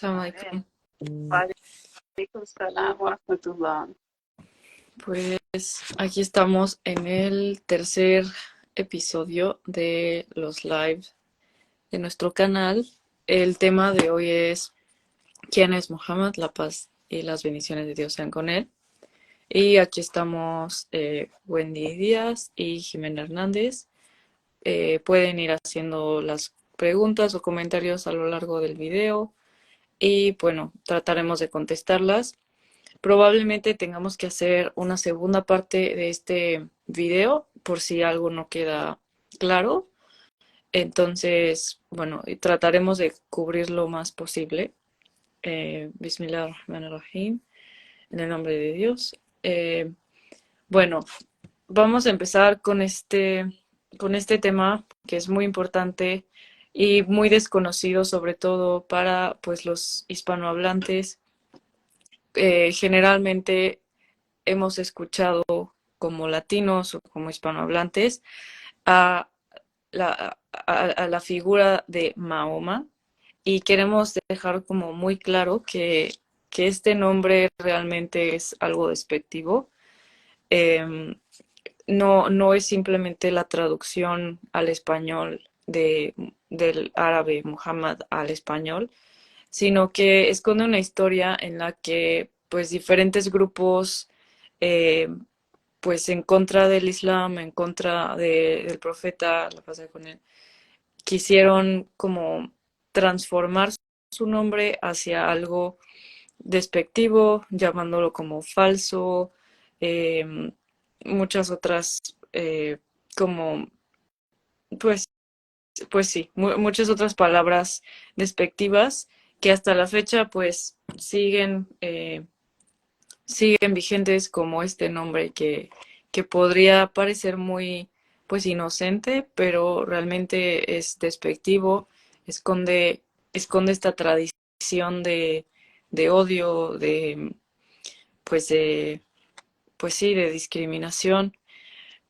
Assalamualaikum. Alaikum salam wa rahmatullah. Pues aquí estamos en el tercer episodio de los live de nuestro canal. El tema de hoy es ¿quién es Muhammad? La paz y las bendiciones de Dios sean con él. Y aquí estamos Wendy Díaz y Jimena Hernández. Pueden ir haciendo las preguntas o comentarios a lo largo del video y bueno, trataremos de contestarlas. Probablemente tengamos que hacer una segunda parte de este video por si algo no queda claro. Entonces, bueno, trataremos de cubrir lo más posible. Bismillahirrahmanirrahim, en el nombre de Dios. Bueno, vamos a empezar con este tema que es muy importante y muy desconocido, sobre todo para pues, los hispanohablantes. Generalmente hemos escuchado como latinos o como hispanohablantes a a la figura de Mahoma y queremos dejar como muy claro que este nombre realmente es algo despectivo. Eh, no es simplemente la traducción al español del árabe Muhammad al español, sino que esconde una historia en la que pues diferentes grupos eh, pues en contra del Islam, en contra del profeta, la paz con él, quisieron como transformar su nombre hacia algo despectivo, llamándolo como falso, eh, muchas otras como pues pues sí, muchas otras palabras despectivas que hasta la fecha pues siguen vigentes como este nombre que podría parecer muy pues inocente, pero realmente es despectivo, esconde, esconde esta tradición de odio, pues de, pues sí, de discriminación.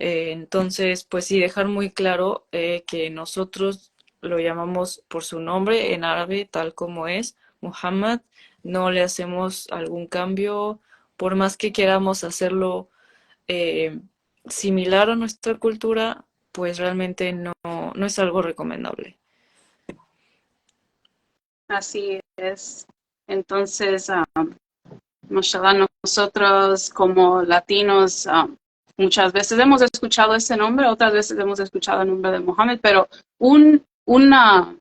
Entonces, pues sí, dejar muy claro que nosotros lo llamamos por su nombre en árabe, tal como es, Muhammad, no le hacemos algún cambio, por más que queramos hacerlo eh, similar a nuestra cultura, pues realmente no es algo recomendable. Así es. Entonces, mashallah, nosotros como latinos muchas veces hemos escuchado ese nombre, otras veces hemos escuchado el nombre de Mohammed, pero un, una,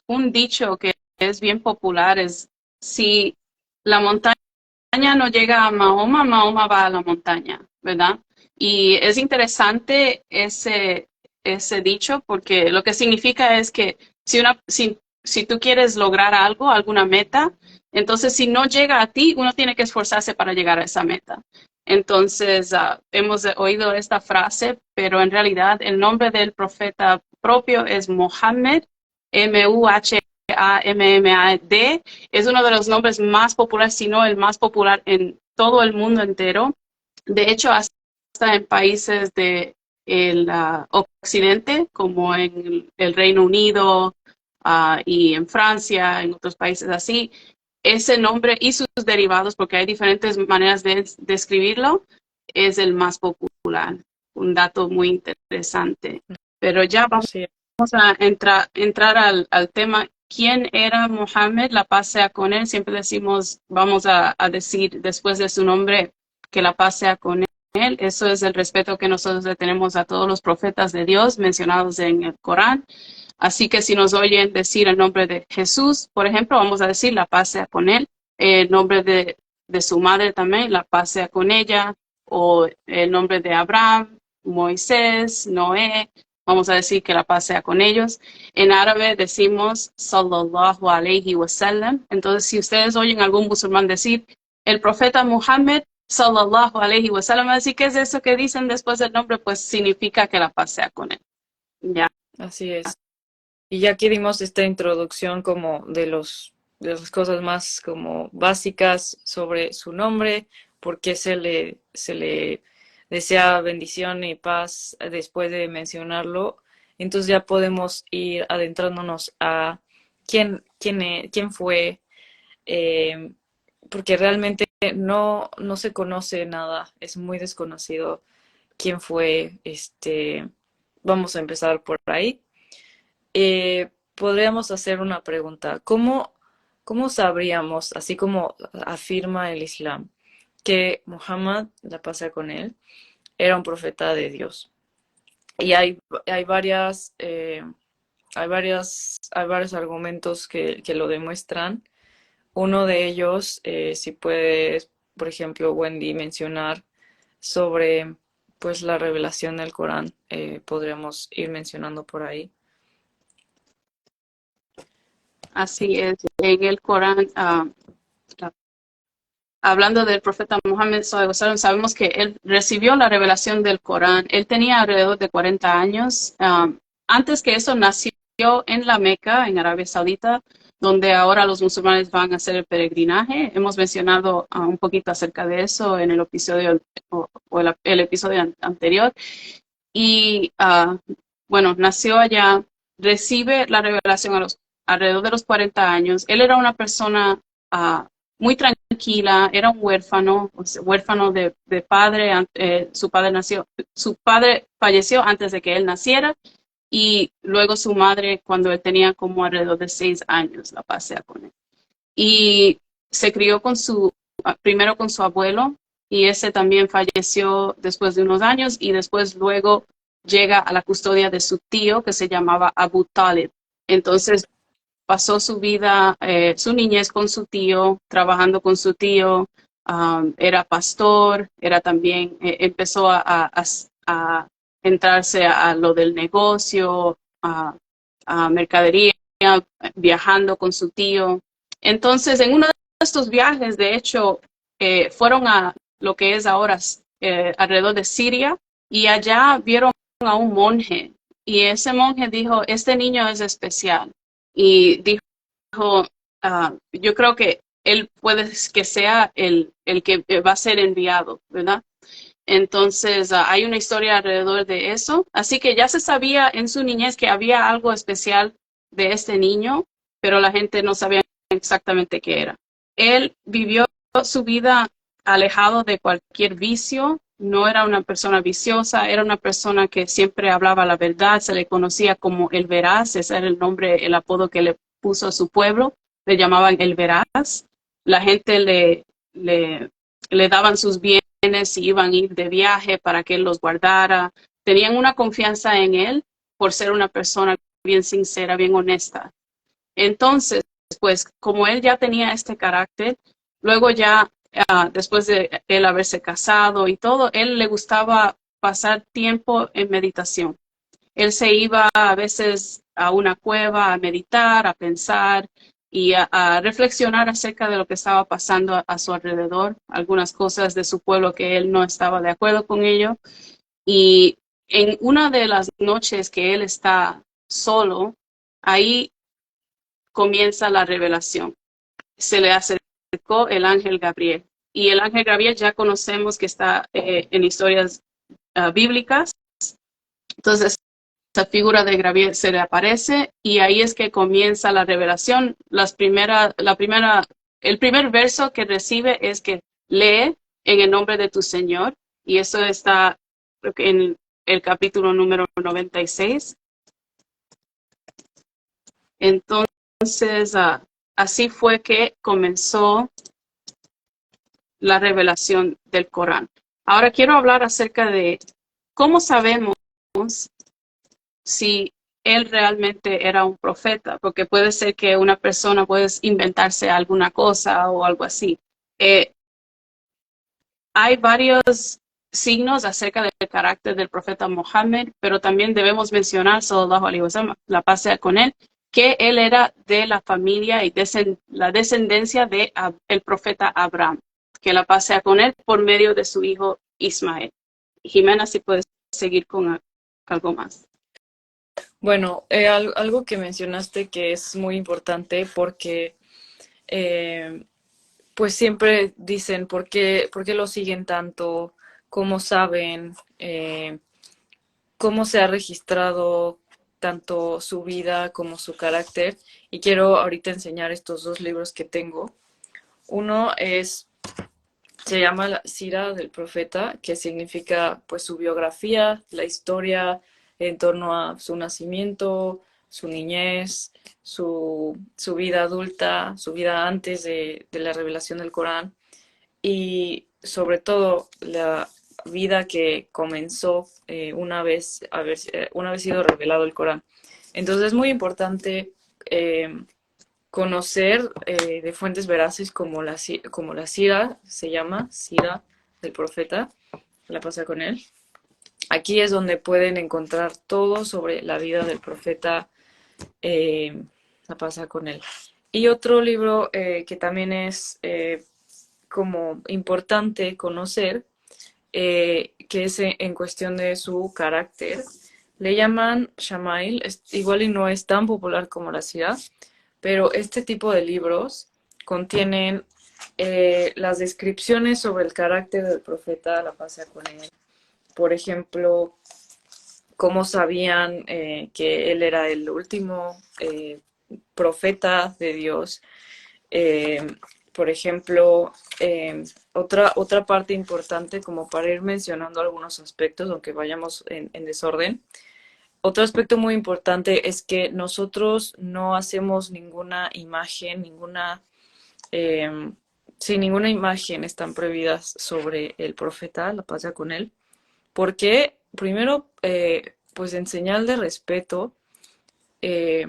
un dicho que es bien popular es, si la montaña no llega a Mahoma, Mahoma va a la montaña, ¿verdad? Y es interesante ese dicho porque lo que significa es que si tú quieres lograr algo, alguna meta, entonces si no llega a ti, uno tiene que esforzarse para llegar a esa meta. Entonces, hemos oído esta frase, pero en realidad el nombre del profeta propio es Mohammed, Muhammad, es uno de los nombres más populares, si no el más popular en todo el mundo entero. De hecho, hasta en países del occidente, como en el Reino Unido y en Francia, en otros países así, ese nombre y sus derivados, porque hay diferentes maneras de escribirlo, es el más popular. Un dato muy interesante. Pero ya vamos Sí, a entrar al tema. ¿Quién era Mohammed? La paz sea con él. Siempre decimos, vamos a decir después de su nombre que la paz sea con él. Eso es el respeto que nosotros le tenemos a todos los profetas de Dios mencionados en el Corán. Así que si nos oyen decir el nombre de Jesús, por ejemplo, vamos a decir la paz sea con él. El nombre de su madre también, la paz sea con ella. O el nombre de Abraham, Moisés, Noé, vamos a decir que la paz sea con ellos. En árabe decimos sallallahu alayhi wasallam. Entonces, si ustedes oyen a algún musulmán decir el profeta Muhammad sallallahu alayhi wasallam, así que es eso que dicen después del nombre, pues significa que la paz sea con él. Ya. así es. Y ya que dimos esta introducción como de las cosas más como básicas sobre su nombre, por qué se le desea bendición y paz después de mencionarlo, entonces ya podemos ir adentrándonos a quién fue porque realmente no se conoce nada, es muy desconocido quién fue, vamos a empezar por ahí. Podríamos hacer una pregunta. ¿Cómo sabríamos, así como afirma el Islam, que Muhammad, la paz sea con él, era un profeta de Dios? Y hay hay varios argumentos que lo demuestran. Uno de ellos, si puedes, por ejemplo, Wendy, mencionar sobre pues la revelación del Corán, podríamos ir mencionando por ahí. Así es, en el Corán, hablando del profeta Muhammad sallallahu alaihi wasallam, sabemos que él recibió la revelación del Corán. Él tenía alrededor de 40 años. Antes que eso, nació en la Meca, en Arabia Saudita, donde ahora los musulmanes van a hacer el peregrinaje. Hemos mencionado un poquito acerca de eso en el episodio el episodio anterior. Y bueno, nació allá, recibe la revelación alrededor de los 40 años. Él era una persona muy tranquila, era un huérfano, o sea, huérfano de padre. Su padre falleció antes de que él naciera, y luego su madre cuando él tenía como alrededor de 6 años, la pasea con él. Y se crió primero con su abuelo, y ese también falleció después de unos años, y después luego llega a la custodia de su tío, que se llamaba Abu Talib. Entonces pasó su vida, su niñez con su tío, trabajando con su tío. Era pastor, era también, empezó a entrarse a lo del negocio, a mercadería, viajando con su tío. Entonces, en uno de estos viajes, de hecho, fueron a lo que es ahora alrededor de Siria, y allá vieron a un monje, y ese monje dijo, este niño es especial. Y dijo, yo creo que él puede que sea el que va a ser enviado, ¿verdad? Entonces, hay una historia alrededor de eso. Así que ya se sabía en su niñez que había algo especial de este niño, pero la gente no sabía exactamente qué era. Él vivió su vida alejado de cualquier vicio. No era una persona viciosa, era una persona que siempre hablaba la verdad. Se le conocía como el Veraz, ese era el nombre, el apodo que le puso a su pueblo. Le llamaban el Veraz. La gente le daban sus bienes y iban a ir de viaje para que él los guardara. Tenían una confianza en él por ser una persona bien sincera, bien honesta. Entonces, pues como él ya tenía este carácter, luego ya, después de él haberse casado y todo, él le gustaba pasar tiempo en meditación. Él se iba a veces a una cueva a meditar, a pensar y a reflexionar acerca de lo que estaba pasando a su alrededor, algunas cosas de su pueblo que él no estaba de acuerdo con ello. Y en una de las noches que él está solo, ahí comienza la revelación. Se le acercó el ángel Gabriel. Y el ángel Gabriel ya conocemos que está en historias bíblicas. Entonces, esa figura de Gabriel se le aparece, y ahí es que comienza la revelación. El primer verso que recibe es que lee en el nombre de tu Señor, y eso está, creo que en el capítulo número 96. Entonces, así fue que comenzó la revelación del Corán. Ahora quiero hablar acerca de cómo sabemos si él realmente era un profeta, porque puede ser que una persona puede inventarse alguna cosa o algo así. Hay varios signos acerca del carácter del profeta Mohammed, pero también debemos mencionar, sallallahu alaihi wasallam, la paz sea con él, que él era de la familia y la descendencia de el profeta Abraham, que la paz sea con él por medio de su hijo Ismael. Jimena, si puedes seguir con algo más. Bueno, algo que mencionaste que es muy importante porque eh, pues siempre dicen por qué lo siguen tanto, cómo saben, cómo se ha registrado tanto su vida como su carácter. Y quiero ahorita enseñar estos dos libros que tengo. Uno se llama la Sira del Profeta, que significa pues su biografía, la historia en torno a su nacimiento, su niñez, su vida adulta, su vida antes de la revelación del Corán y sobre todo la vida que comenzó una vez sido revelado el Corán. Entonces es muy importante conocer de fuentes veraces como la Sira, se llama Sira del Profeta, la pasa con él. Aquí es donde pueden encontrar todo sobre la vida del profeta, la pasa con él. Y otro libro que también es como importante conocer, que es en cuestión de su carácter, le llaman Shamail, igual y no es tan popular como la Sira, pero este tipo de libros contienen las descripciones sobre el carácter del profeta, la paz sea con él. Por ejemplo, cómo sabían que él era el último profeta de Dios. Eh, por ejemplo, otra parte importante, como para ir mencionando algunos aspectos, aunque vayamos en desorden, otro aspecto muy importante es que nosotros no hacemos ninguna imagen, eh, ninguna imagen están prohibidas sobre el profeta, la paz sea con él, porque primero, pues en señal de respeto, eh,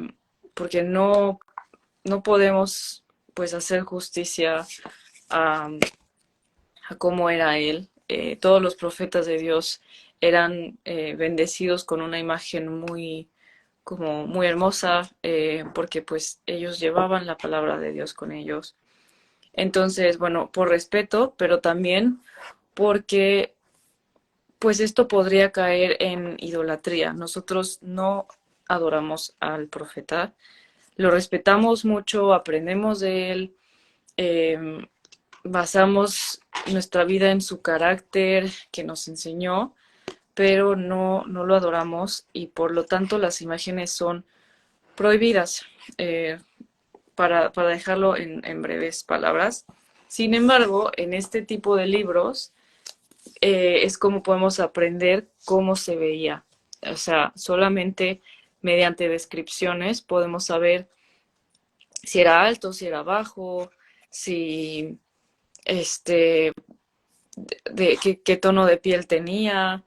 porque no podemos pues hacer justicia a, a cómo era él. Todos los profetas de Dios eran bendecidos con una imagen como muy hermosa, porque pues ellos llevaban la palabra de Dios con ellos. Entonces, bueno, por respeto, pero también porque pues esto podría caer en idolatría. Nosotros no adoramos al profeta, lo respetamos mucho, aprendemos de él, eh, basamos nuestra vida en su carácter que nos enseñó, pero no lo adoramos y por lo tanto las imágenes son prohibidas, para dejarlo en breves palabras. Sin embargo, en este tipo de libros es como podemos aprender cómo se veía. O sea, solamente mediante descripciones podemos saber si era alto, si era bajo, si este, qué tono de piel tenía,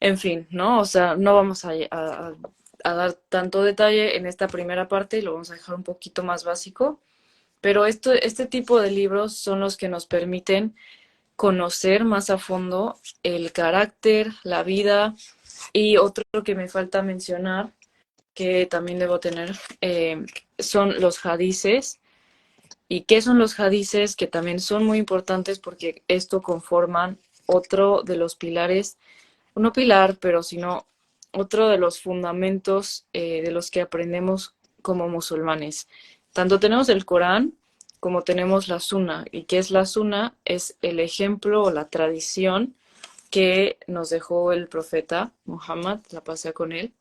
en fin, ¿no? O sea, no vamos a dar tanto detalle en esta primera parte y lo vamos a dejar un poquito más básico, pero este tipo de libros son los que nos permiten conocer más a fondo el carácter, la vida y otro que me falta mencionar, que también debo tener, son los hadices. ¿Y qué son los hadices? Que también son muy importantes porque esto conforman otro de los pilares, no pilar, pero sino otro de los fundamentos de los que aprendemos como musulmanes. Tanto tenemos el Corán como tenemos la Sunna. ¿Y qué es la Sunna? Es el ejemplo o la tradición que nos dejó el profeta Muhammad, la paz sea con él.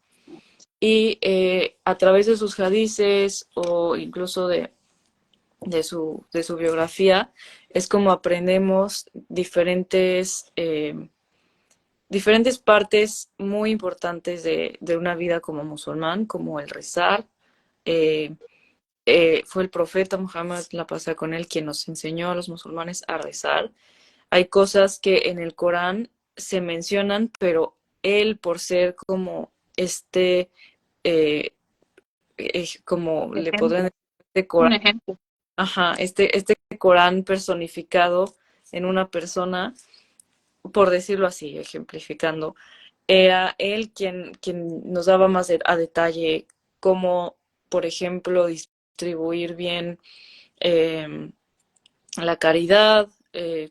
Y a través de sus hadices o incluso de su biografía, es como aprendemos diferentes partes muy importantes de una vida como musulmán, como el rezar. Eh, Fue el profeta Muhammad, la paz con él, quien nos enseñó a los musulmanes a rezar. Hay cosas que en el Corán se mencionan, pero él, por ser como eh, como le podrían Ejemplo, decir, este un Corán, ejemplo. ajá, este Corán personificado en una persona, por decirlo así, ejemplificando, era él quien nos daba más a detalle cómo, por ejemplo, distribuir bien eh, la caridad,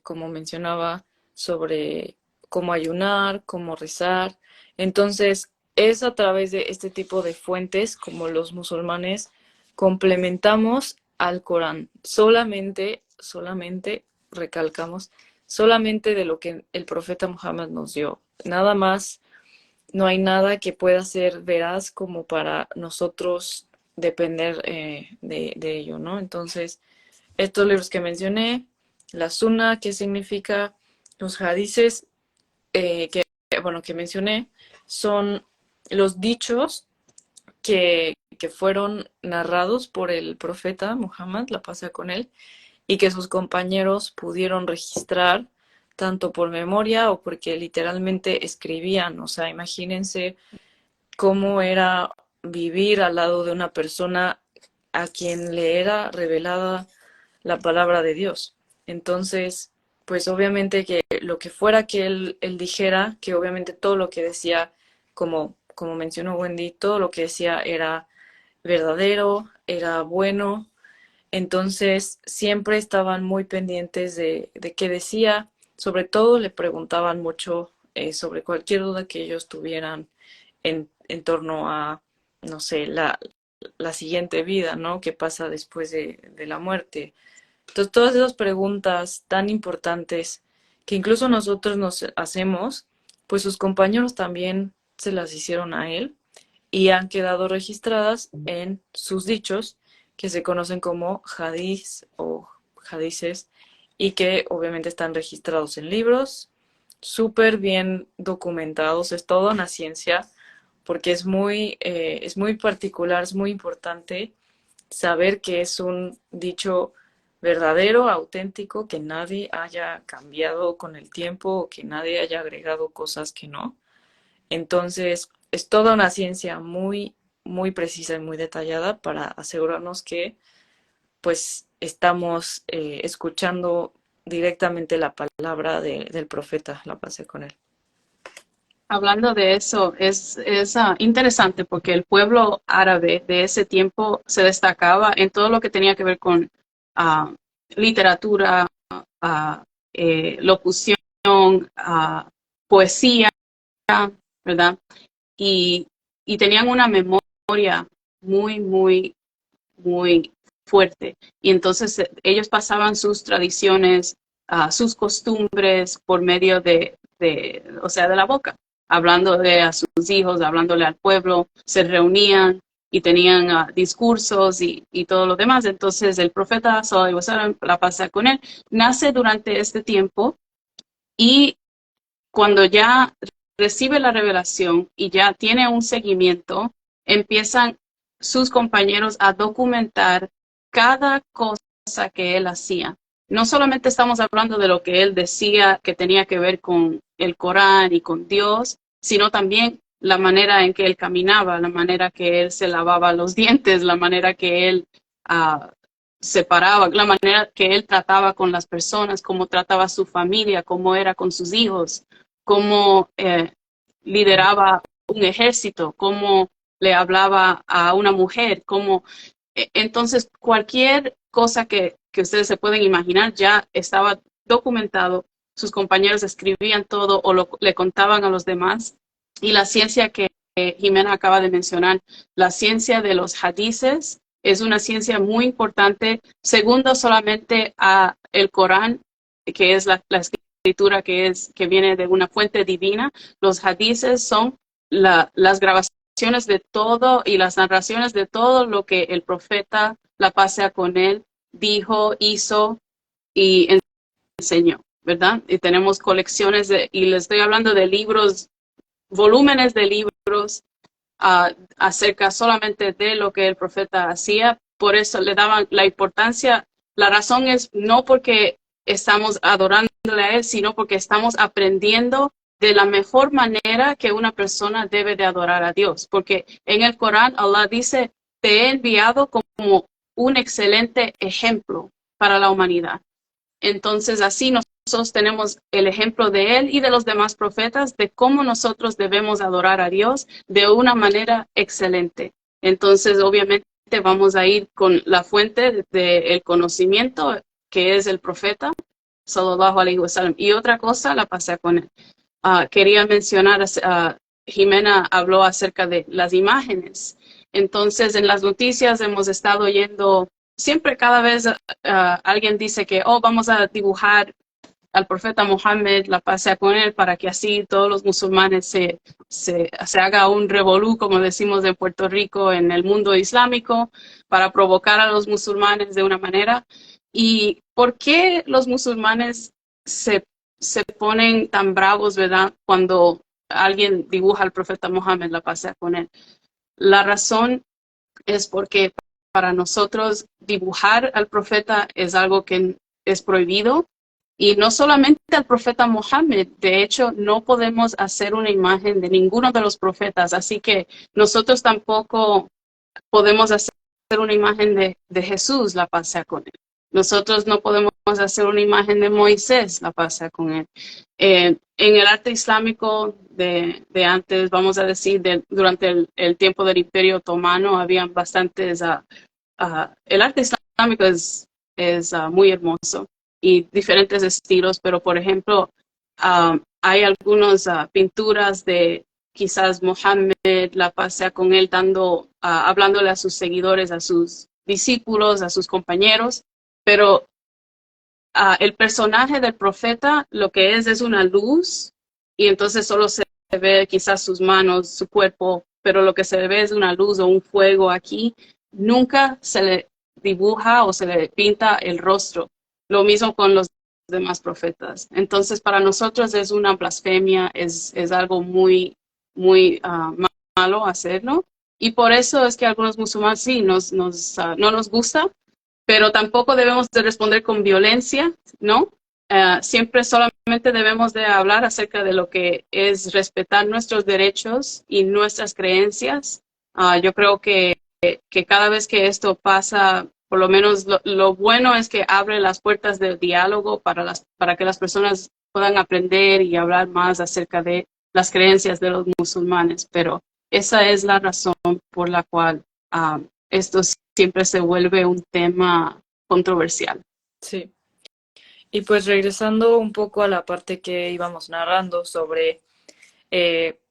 como mencionaba, sobre cómo ayunar, cómo rezar. Entonces, es a través de este tipo de fuentes como los musulmanes complementamos al Corán. Solamente, recalcamos, solamente de lo que el profeta Muhammad nos dio. Nada más, no hay nada que pueda ser veraz como para nosotros depender de ello, ¿no? Entonces, estos libros que mencioné, la Sunna, que significa los hadices que, bueno, que mencioné, son los dichos que fueron narrados por el profeta Muhammad, la paz sea con él, y que sus compañeros pudieron registrar tanto por memoria o porque literalmente escribían. O sea, imagínense cómo era vivir al lado de una persona a quien le era revelada la palabra de Dios. Entonces, pues obviamente que lo que fuera que él dijera, que obviamente todo lo que decía, como mencionó Wendy, todo lo que decía era verdadero, era bueno. Entonces, siempre estaban muy pendientes de qué decía. Sobre todo le preguntaban mucho sobre cualquier duda que ellos tuvieran en torno a, no sé, la siguiente vida, ¿no? ¿Qué pasa después de la muerte? Entonces, todas esas preguntas tan importantes que incluso nosotros nos hacemos, pues sus compañeros también se las hicieron a él y han quedado registradas en sus dichos, que se conocen como hadís o hadices, y que obviamente están registrados en libros, súper bien documentados, es toda una ciencia, porque es muy particular, es muy importante saber que es un dicho verdadero, auténtico, que nadie haya cambiado con el tiempo o que nadie haya agregado cosas que no. Entonces, es toda una ciencia muy, muy precisa y muy detallada para asegurarnos que pues estamos escuchando directamente la palabra del profeta, la paz sea con él. Hablando de eso, es interesante porque el pueblo árabe de ese tiempo se destacaba en todo lo que tenía que ver con ah, literatura, ah, locución, poesía, ¿verdad? Y, y tenían una memoria muy, muy, muy fuerte. Y entonces ellos pasaban sus tradiciones, sus costumbres por medio o sea, de la boca, hablándole a sus hijos, hablándole al pueblo, se reunían y tenían discursos y todo lo demás. Entonces el profeta, sallallahu alaihi wasallam, la pasa con él, nace durante este tiempo y cuando ya recibe la revelación y ya tiene un seguimiento, empiezan sus compañeros a documentar cada cosa que él hacía. No solamente estamos hablando de lo que él decía que tenía que ver con el Corán y con Dios, sino también la manera en que él caminaba, la manera que él se lavaba los dientes, la manera que él uh, separaba, la manera que él trataba con las personas, cómo trataba a su familia, cómo era con sus hijos, cómo lideraba un ejército, cómo le hablaba a una mujer, cómo entonces cualquier cosa que ustedes se pueden imaginar ya estaba documentado, sus compañeros escribían todo o le contaban a los demás. Y la ciencia que Jimena acaba de mencionar, la ciencia de los hadices, es una ciencia muy importante, segundo solamente a el Corán, que es la escritura que viene de una fuente divina. Los hadices son las grabaciones de todo y las narraciones de todo lo que el profeta, la paz sea con él, dijo, hizo y enseñó, ¿verdad? Y tenemos colecciones y les estoy hablando de libros, volúmenes de libros acerca solamente de lo que el profeta hacía. Por eso le daban la importancia. La razón es no porque estamos adorándole a él, sino porque estamos aprendiendo de la mejor manera que una persona debe de adorar a Dios. Porque en el Corán Allah dice, te he enviado como un excelente ejemplo para la humanidad. Entonces así nosotros tenemos el ejemplo de él y de los demás profetas de cómo nosotros debemos adorar a Dios de una manera excelente. Entonces obviamente vamos a ir con la fuente del conocimiento que es el profeta, sallallahu alaihi wasallam. Y otra cosa la pasé con él. Quería mencionar, Jimena habló acerca de las imágenes. Entonces en las noticias hemos estado oyendo siempre cada vez alguien dice que, vamos a dibujar al profeta Mohammed, la paz sea con él, para que así todos los musulmanes se haga un revolú, como decimos en Puerto Rico, en el mundo islámico, para provocar a los musulmanes de una manera. ¿Y por qué los musulmanes se, se ponen tan bravos, verdad, cuando alguien dibuja al profeta Mohammed, la pasea con él? La razón es porque para nosotros dibujar al profeta es algo que es prohibido. Y no solamente al profeta Mohammed, de hecho, no podemos hacer una imagen de ninguno de los profetas, así que nosotros tampoco podemos hacer una imagen de Jesús, la pasea con él. Nosotros no podemos hacer una imagen de Moisés, la pasea con él. En el arte islámico de antes, vamos a decir, durante el tiempo del Imperio Otomano, habían bastantes... el arte islámico es muy hermoso y diferentes estilos, pero por ejemplo, hay algunas pinturas de quizás Mohammed, la pasea con él dando, hablándole a sus seguidores, a sus discípulos, a sus compañeros, pero el personaje del profeta lo que es una luz y entonces solo se ve quizás sus manos, su cuerpo, pero lo que se ve es una luz o un fuego aquí. Nunca se le dibuja o se le pinta el rostro. Lo mismo con los demás profetas. Entonces para nosotros es una blasfemia, es algo muy malo hacerlo. Y por eso es que algunos musulmanes sí no nos gusta, pero tampoco debemos de responder con violencia, ¿no? Siempre solamente debemos de hablar acerca de lo que es respetar nuestros derechos y nuestras creencias. Yo creo que cada vez que esto pasa, por lo menos lo bueno es que abre las puertas del diálogo para que las personas puedan aprender y hablar más acerca de las creencias de los musulmanes, pero esa es la razón por la cual esto siempre se vuelve un tema controversial. Sí. Y pues regresando un poco a la parte que íbamos narrando sobre,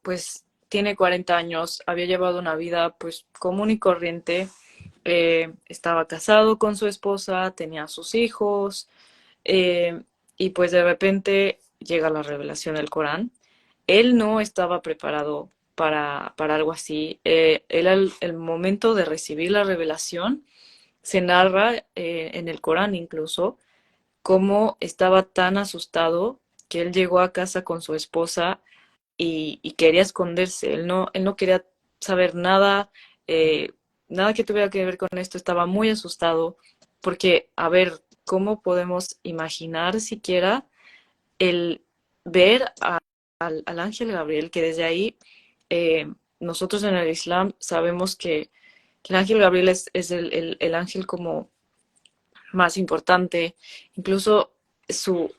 pues tiene 40 años, había llevado una vida pues común y corriente, estaba casado con su esposa, tenía sus hijos, eh, y pues de repente llega la revelación del Corán. Él no estaba preparado para algo así. Él el momento de recibir la revelación, se narra en el Corán incluso, cómo estaba tan asustado que él llegó a casa con su esposa y quería esconderse. Él no quería saber nada, eh, nada que tuviera que ver con esto. Estaba muy asustado porque, a ver, ¿cómo podemos imaginar siquiera el ver al ángel Gabriel, que desde ahí nosotros en el Islam sabemos que el ángel Gabriel es el ángel como más importante, incluso su,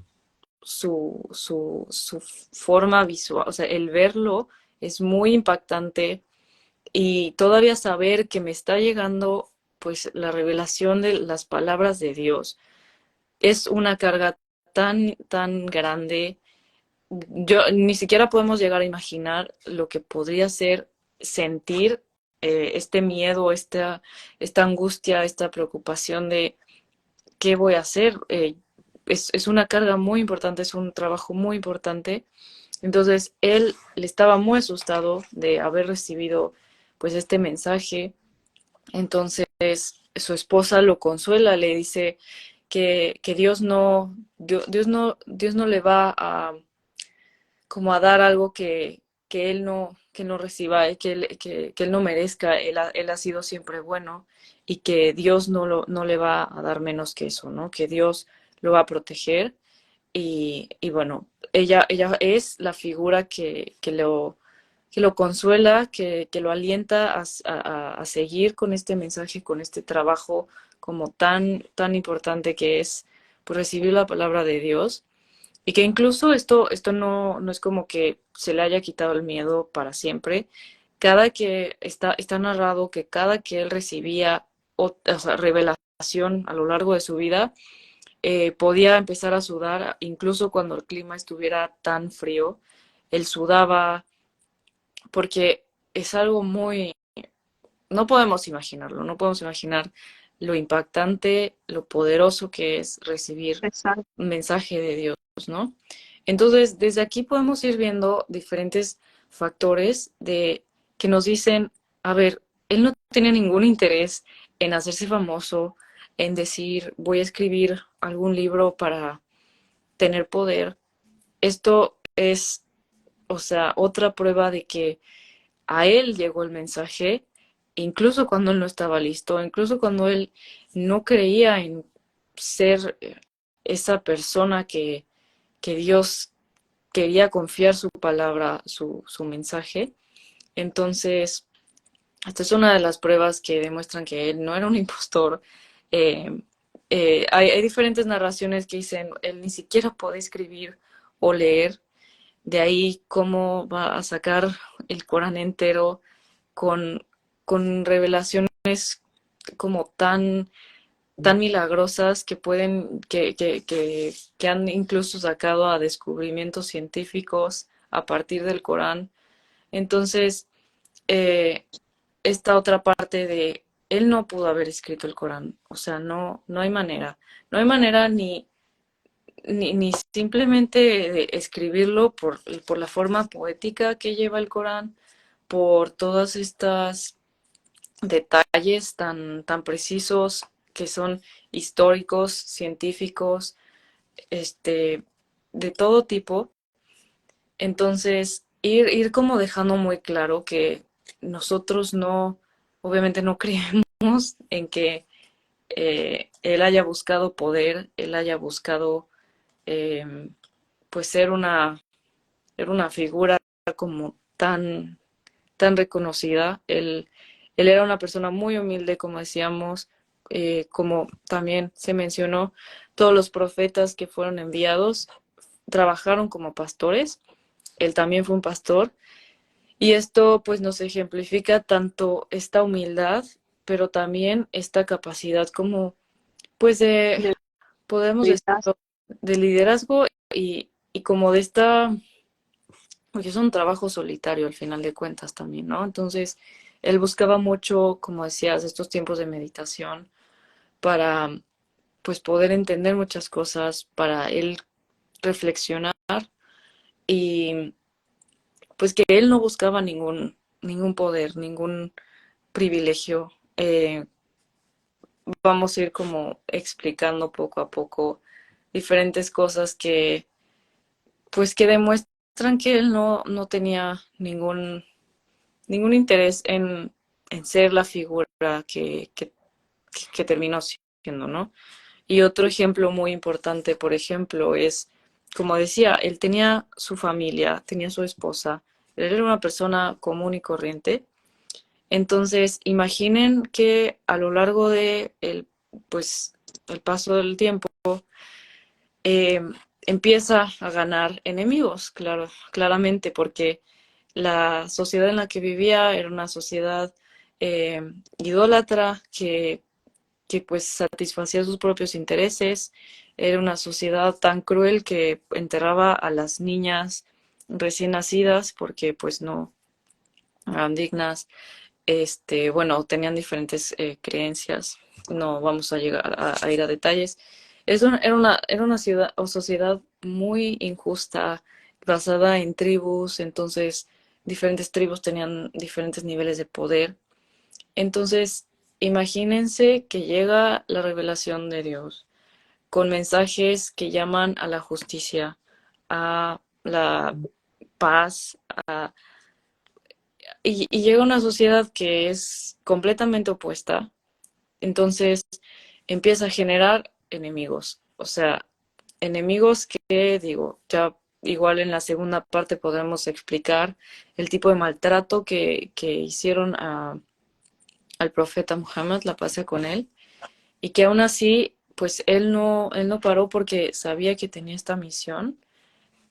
su forma visual, o sea, el verlo es muy impactante y todavía saber que me está llegando pues la revelación de las palabras de Dios es una carga tan grande. Yo ni siquiera podemos llegar a imaginar lo que podría ser sentir este miedo, esta angustia, esta preocupación de qué voy a hacer. Es una carga muy importante, es un trabajo muy importante. Entonces, él estaba muy asustado de haber recibido pues este mensaje. Entonces, su esposa lo consuela, le dice que Dios no le va a como a dar algo que no reciba, que él no merezca. Él ha sido siempre bueno y que Dios no le va a dar menos que eso, ¿no? Que Dios lo va a proteger. Y bueno, ella es la figura que lo consuela, que lo alienta a seguir con este mensaje, con este trabajo como tan importante que es por recibir la palabra de Dios. Y que incluso esto no es como que se le haya quitado el miedo para siempre. Cada que está narrado que cada que él recibía o sea, revelación a lo largo de su vida, podía empezar a sudar, incluso cuando el clima estuviera tan frío, él sudaba, porque es algo muy, no podemos imaginarlo, no podemos imaginar lo impactante, lo poderoso que es recibir Exacto. un mensaje de Dios, ¿no? Entonces, desde aquí podemos ir viendo diferentes factores de que nos dicen, a ver, él no tiene ningún interés en hacerse famoso, en decir voy a escribir algún libro para tener poder. Esto es, o sea, otra prueba de que a él llegó el mensaje, incluso cuando él no estaba listo, incluso cuando él no creía en ser esa persona que Dios quería confiar su palabra, su mensaje. Entonces, esta es una de las pruebas que demuestran que él no era un impostor. Eh, hay diferentes narraciones que dicen, él ni siquiera puede escribir o leer, de ahí cómo va a sacar el Corán entero con, con revelaciones como tan milagrosas que pueden, que han incluso sacado a descubrimientos científicos a partir del Corán. Entonces, eh, esta otra parte de él no pudo haber escrito el Corán, o sea, no hay manera, no hay manera ni simplemente de escribirlo por la forma poética que lleva el Corán, por todas estas detalles tan precisos que son históricos, científicos, de todo tipo. Entonces, ir como dejando muy claro que nosotros no, obviamente no creemos en que él haya buscado poder, él haya buscado eh, pues era una figura como tan reconocida. Él era una persona muy humilde, como decíamos, como también se mencionó, todos los profetas que fueron enviados trabajaron como pastores. Él también fue un pastor. Y esto pues nos ejemplifica tanto esta humildad, pero también esta capacidad como pues de, De podemos verdad. decirlo, de liderazgo y como de esta, porque es un trabajo solitario al final de cuentas también, ¿no? Entonces, él buscaba mucho, como decías, estos tiempos de meditación para pues poder entender muchas cosas, para él reflexionar y pues que él no buscaba ningún poder, ningún privilegio. Vamos a ir como explicando poco a poco diferentes cosas que pues que demuestran que él no tenía ningún interés en ser la figura que terminó siendo, ¿no? Y otro ejemplo muy importante, por ejemplo, es, como decía, él tenía su familia, tenía su esposa, él era una persona común y corriente. Entonces, imaginen que a lo largo de pues, el paso del tiempo, eh, empieza a ganar enemigos, claro, claramente, porque la sociedad en la que vivía era una sociedad idólatra que pues satisfacía sus propios intereses, era una sociedad tan cruel que enterraba a las niñas recién nacidas porque pues no eran dignas, bueno, tenían diferentes creencias, no vamos a llegar a ir a detalles. Era una ciudad o sociedad muy injusta, basada en tribus, entonces diferentes tribus tenían diferentes niveles de poder. Entonces, imagínense que llega la revelación de Dios con mensajes que llaman a la justicia, a la paz, y llega una sociedad que es completamente opuesta, entonces empieza a generar enemigos, o sea, enemigos que, digo, ya igual en la segunda parte podremos explicar el tipo de maltrato que hicieron al profeta Muhammad, la paz sea con él, y que aún así, pues él no paró porque sabía que tenía esta misión.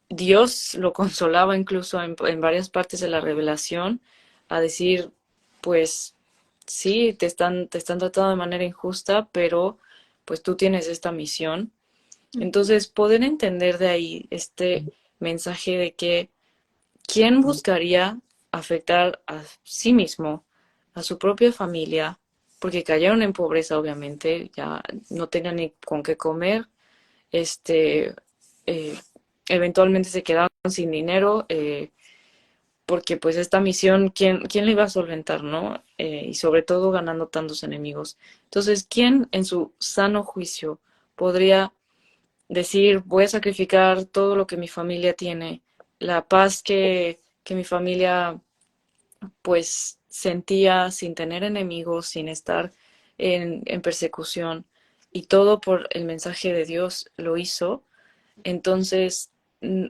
Dios lo consolaba incluso en varias partes de la revelación a decir, pues sí, te están tratando de manera injusta, pero pues tú tienes esta misión. Entonces, poder entender de ahí este mensaje de que quién buscaría afectar a sí mismo, a su propia familia, porque cayeron en pobreza, obviamente, ya no tenían ni con qué comer, este, eh, eventualmente se quedaron sin dinero, porque pues esta misión, ¿quién la iba a solventar, no? Y sobre todo ganando tantos enemigos. Entonces, ¿quién en su sano juicio podría decir, voy a sacrificar todo lo que mi familia tiene, la paz que mi familia pues sentía sin tener enemigos, sin estar en persecución, y todo por el mensaje de Dios lo hizo? Entonces,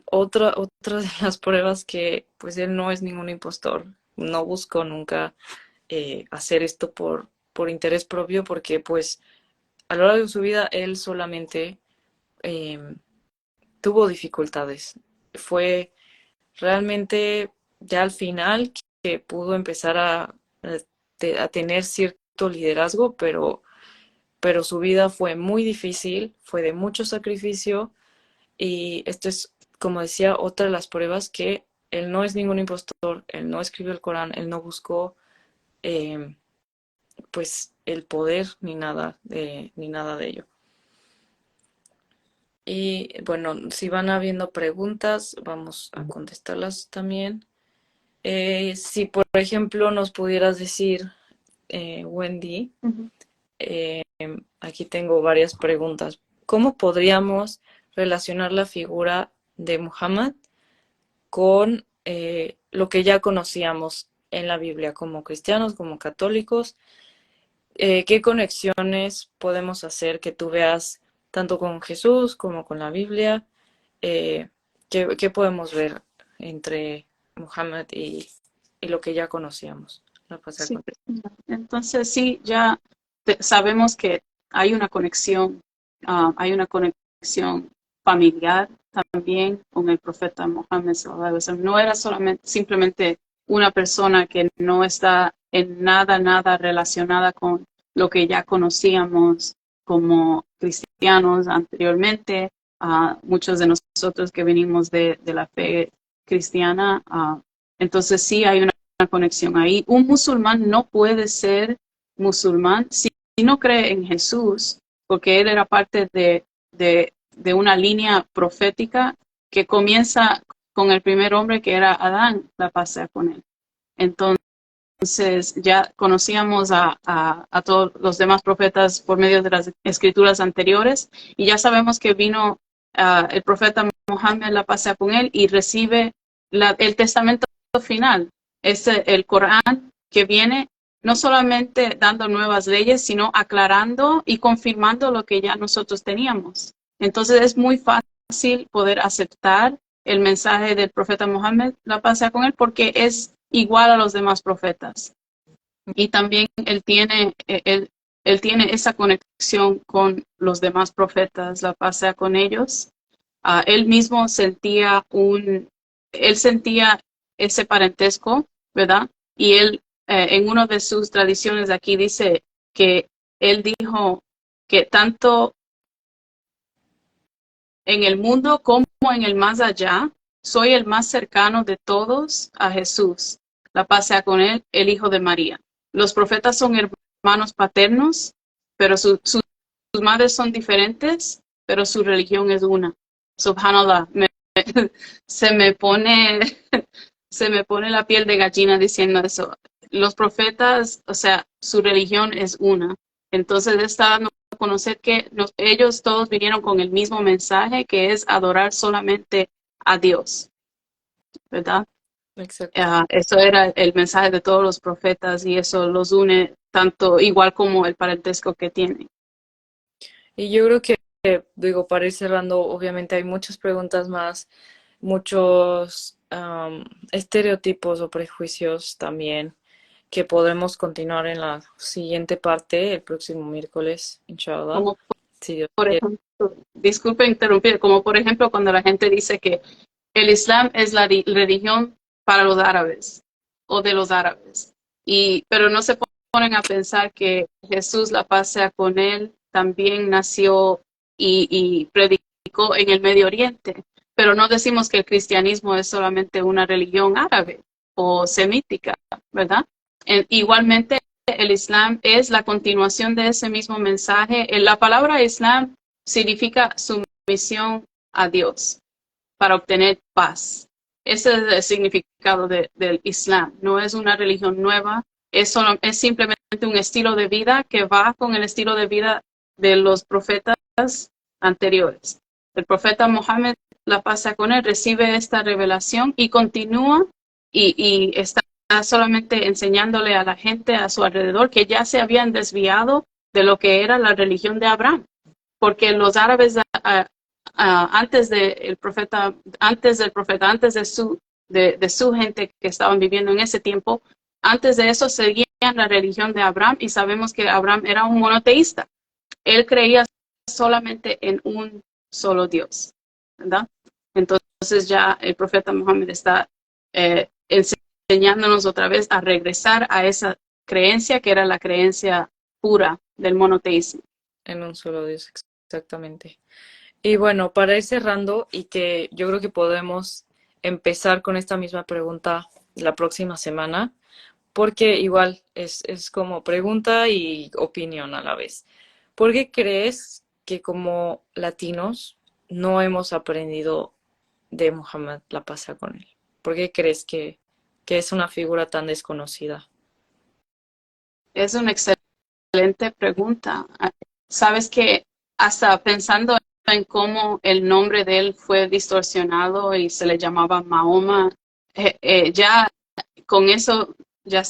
otra de las pruebas que pues él no es ningún impostor, no buscó nunca hacer esto por interés propio, porque pues a lo largo de su vida él solamente eh, tuvo dificultades. Fue realmente ya al final que pudo empezar a tener cierto liderazgo, pero su vida fue muy difícil, fue de mucho sacrificio, y esto es, como decía, otra de las pruebas que él no es ningún impostor, él no escribió el Corán, él no buscó eh, pues el poder ni nada de ello. Y bueno, si van habiendo preguntas, vamos a contestarlas también. Si por ejemplo nos pudieras decir, Wendy, Ujú. aquí tengo varias preguntas. ¿Cómo podríamos relacionar la figura de Muhammad con lo que ya conocíamos en la Biblia como cristianos, como católicos? ¿Qué conexiones podemos hacer que tú veas tanto con Jesús como con la Biblia? Eh, ¿qué podemos ver entre Muhammad y lo que ya conocíamos? La pasada Sí. con- Entonces sí, ya sabemos que hay una conexión, hay una conexión familiar también con el profeta Mohammed sallallahu alaihi wasallam. No era solamente simplemente una persona que no está en nada relacionada con lo que ya conocíamos como cristianos anteriormente. Muchos de nosotros que venimos de la fe cristiana, entonces sí hay una conexión ahí. Un musulmán no puede ser musulmán si no cree en Jesús, porque él era parte de una línea profética que comienza con el primer hombre que era Adán, la pasea con él. Entonces ya conocíamos a todos los demás profetas por medio de las escrituras anteriores, y ya sabemos que vino el profeta Mohammed, la pasea con él, y recibe el testamento final. Es el Corán, que viene no solamente dando nuevas leyes, sino aclarando y confirmando lo que ya nosotros teníamos. Entonces es muy fácil poder aceptar el mensaje del profeta Mohammed, la paz sea con él, porque es igual a los demás profetas. Y también él tiene esa conexión con los demás profetas, la paz sea con ellos. Él mismo él sentía ese parentesco, ¿verdad? Y él, en una de sus tradiciones aquí dice que él dijo que tanto en el mundo como en el más allá, soy el más cercano de todos a Jesús. La paz sea con él, el hijo de María. Los profetas son hermanos paternos, pero sus madres son diferentes, pero su religión es una. Subhanallah, se me pone, se me pone la piel de gallina diciendo eso. Los profetas, o sea, su religión es una. Entonces está dando a conocer que ellos todos vinieron con el mismo mensaje, que es adorar solamente a Dios, ¿verdad? Exacto. Eso era el mensaje de todos los profetas, y eso los une tanto igual como el parentesco que tienen. Y yo creo que, digo, para ir cerrando, obviamente hay muchas preguntas más, muchos estereotipos o prejuicios también que podremos continuar en la siguiente parte, el próximo miércoles, inshallah, Como si Dios por quiere. ejemplo, disculpe interrumpir, como por ejemplo cuando la gente dice que el Islam es la religión para los árabes o de los árabes, pero no se ponen a pensar que Jesús, la paz sea con él, también nació y predicó en el Medio Oriente. Pero no decimos que el cristianismo es solamente una religión árabe o semítica, ¿verdad? Igualmente, el Islam es la continuación de ese mismo mensaje. La palabra Islam significa sumisión a Dios para obtener paz. Ese es el significado del Islam. No es una religión nueva, es simplemente un estilo de vida que va con el estilo de vida de los profetas anteriores. El profeta Mohammed, la paz sea con él, recibe esta revelación y continúa y está solamente enseñándole a la gente a su alrededor que ya se habían desviado de lo que era la religión de Abraham, porque los árabes antes del profeta, antes de su gente que estaban viviendo en ese tiempo, antes de eso seguían la religión de Abraham y sabemos que Abraham era un monoteísta. Él creía solamente en un solo Dios, ¿verdad? Entonces ya el profeta Mohammed está enseñándonos otra vez a regresar a esa creencia que era la creencia pura del monoteísmo. En un solo Dios, exactamente. Y bueno, para ir cerrando, y que yo creo que podemos empezar con esta misma pregunta la próxima semana, porque igual es como pregunta y opinión a la vez. ¿Por qué crees que como latinos no hemos aprendido de Muhammad, la paz sea con él? ¿Por qué crees que es una figura tan desconocida? Es una excelente pregunta. Sabes que hasta pensando en cómo el nombre de él fue distorsionado y se le llamaba Mahoma, ya con eso ya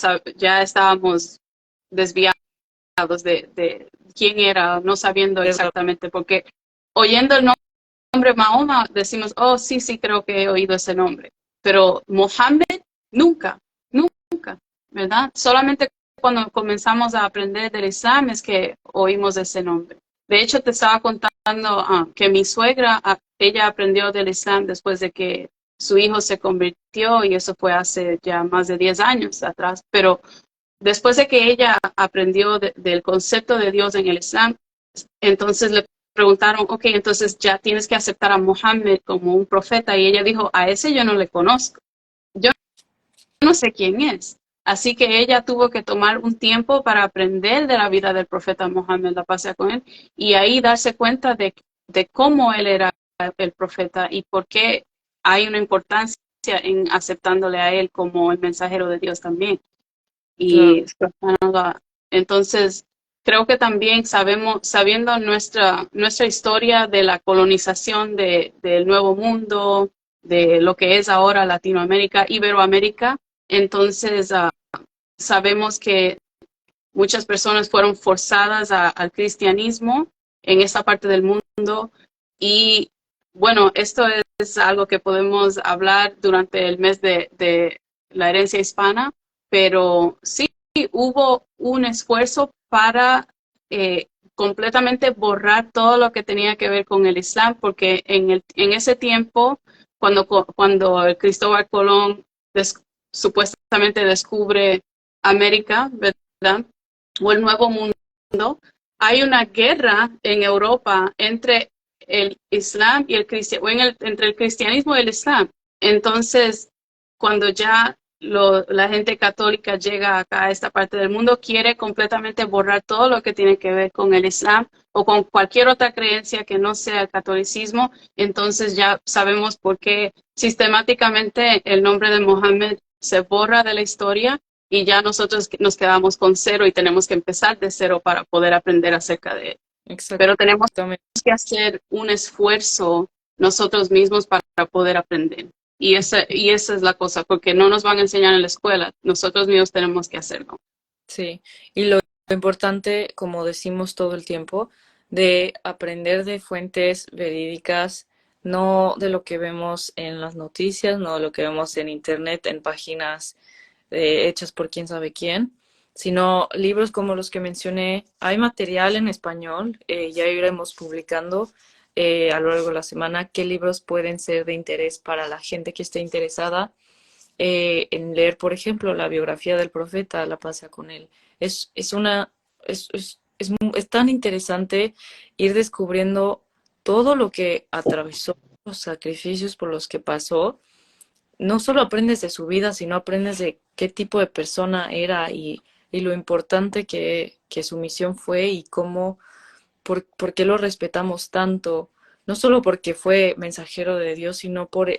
estábamos desviados de quién era, no sabiendo exactamente, porque oyendo el nombre Mahoma decimos, oh, sí, sí, creo que he oído ese nombre, pero Mohammed nunca, nunca, ¿verdad? Solamente cuando comenzamos a aprender del Islam es que oímos ese nombre. De hecho, te estaba contando que mi suegra, ella aprendió del Islam después de que su hijo se convirtió y eso fue hace ya más de 10 años atrás, pero después de que ella aprendió del concepto de Dios en el Islam, entonces le preguntaron, ok, entonces ya tienes que aceptar a Mohammed como un profeta y ella dijo, a ese yo no le conozco, yo no sé quién es. Así que ella tuvo que tomar un tiempo para aprender de la vida del profeta Mohammed, la paz sea con él, y ahí darse cuenta de cómo él era el profeta y por qué hay una importancia en aceptándole a él como el mensajero de Dios también. Claro. Y entonces creo que también sabiendo nuestra historia de la colonización del Nuevo Mundo, de lo que es ahora Latinoamérica, Iberoamérica, entonces sabemos que muchas personas fueron forzadas al cristianismo en esa parte del mundo y bueno, esto es algo que podemos hablar durante el mes de la herencia hispana, pero sí hubo un esfuerzo para completamente borrar todo lo que tenía que ver con el Islam, porque en ese tiempo, cuando el Cristóbal Colón supuestamente descubre América, ¿verdad? O el Nuevo Mundo, hay una guerra en Europa entre el Islam y el cristianismo, entre el cristianismo y el Islam. Entonces, cuando ya la gente católica llega acá a esta parte del mundo, quiere completamente borrar todo lo que tiene que ver con el Islam o con cualquier otra creencia que no sea el catolicismo. Entonces ya sabemos por qué sistemáticamente el nombre de Mohammed se borra de la historia y ya nosotros nos quedamos con cero y tenemos que empezar de cero para poder aprender acerca de él. Pero tenemos que hacer un esfuerzo nosotros mismos para poder aprender. Y esa es la cosa, porque no nos van a enseñar en la escuela, nosotros mismos tenemos que hacerlo. Sí, y lo importante, como decimos todo el tiempo, de aprender de fuentes verídicas, no de lo que vemos en las noticias, no de lo que vemos en internet, en páginas hechas por quién sabe quién, sino libros como los que mencioné. Hay material en español, ya iremos publicando a lo largo de la semana qué libros pueden ser de interés para la gente que esté interesada en leer, por ejemplo, la biografía del profeta, la paz sea con él. Es una, es tan interesante ir descubriendo todo lo que atravesó, los sacrificios por los que pasó. No solo aprendes de su vida, sino aprendes de qué tipo de persona era y lo importante que su misión fue y cómo, por qué lo respetamos tanto. No solo porque fue mensajero de Dios, sino por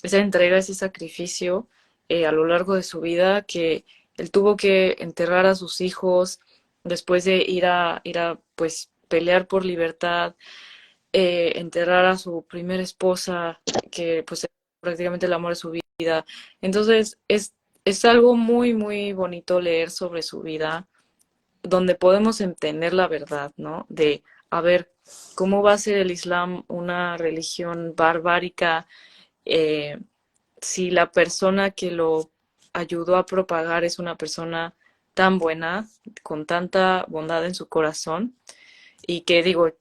esa entrega, ese sacrificio a lo largo de su vida, que él tuvo que enterrar a sus hijos después de ir a pues pelear por libertad, enterrar a su primera esposa, que pues prácticamente el amor de su vida. Entonces es algo muy, muy bonito leer sobre su vida, donde podemos entender la verdad, ¿no? De, a ver, ¿cómo va a ser el Islam una religión barbárica eh, si la persona que lo ayudó a propagar es una persona tan buena, con tanta bondad en su corazón? Y que digo,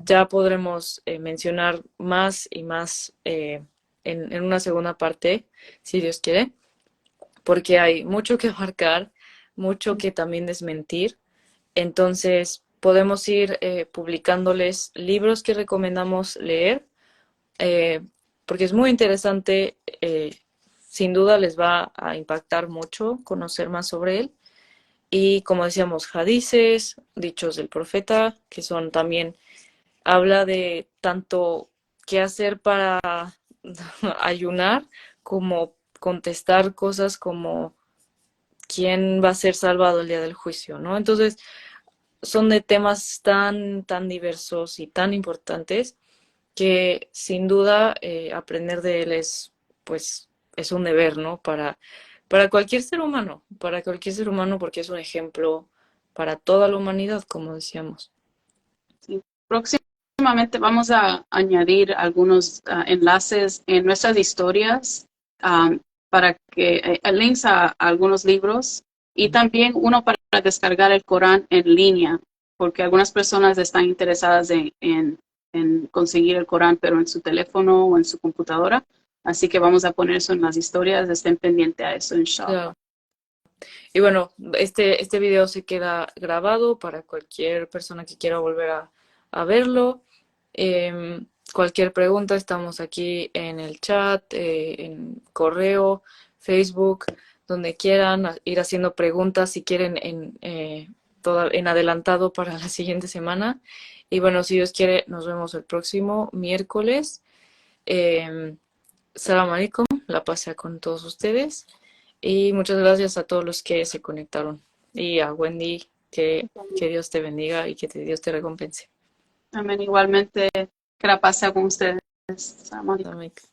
ya podremos mencionar más y más en una segunda parte, si Dios quiere, porque hay mucho que abarcar, mucho que también desmentir. Entonces, podemos ir publicándoles libros que recomendamos leer, eh, porque es muy interesante, sin duda les va a impactar mucho conocer más sobre él. Y como decíamos, hadices, dichos del profeta, que son también, habla de tanto qué hacer para ayunar, como contestar cosas como quién va a ser salvado el día del juicio, ¿no? Entonces, son de temas tan, tan diversos y tan importantes que sin duda aprender de él es, pues, es un deber, ¿no? Para cualquier ser humano, porque es un ejemplo para toda la humanidad, como decíamos. Sí. Próximamente vamos a añadir algunos enlaces en nuestras historias para que links a algunos libros y también uno para descargar el Corán en línea, porque algunas personas están interesadas en conseguir el Corán, pero en su teléfono o en su computadora. Así que vamos a poner eso en las historias, estén pendientes a eso, inshallah. Claro. Y bueno, este video se queda grabado para cualquier persona que quiera volver a verlo. Cualquier pregunta, estamos aquí en el chat, en correo, Facebook, donde quieran ir haciendo preguntas si quieren en adelantado para la siguiente semana. Y bueno, si Dios quiere, nos vemos el próximo miércoles. Eh, Salam alaikum, la paz sea con todos ustedes. Y muchas gracias a todos los que se conectaron. Y a Wendy, que Dios te bendiga y que Dios te recompense. Amén. Igualmente, que la paz sea con ustedes. Salam alaikum. Salam alaikum.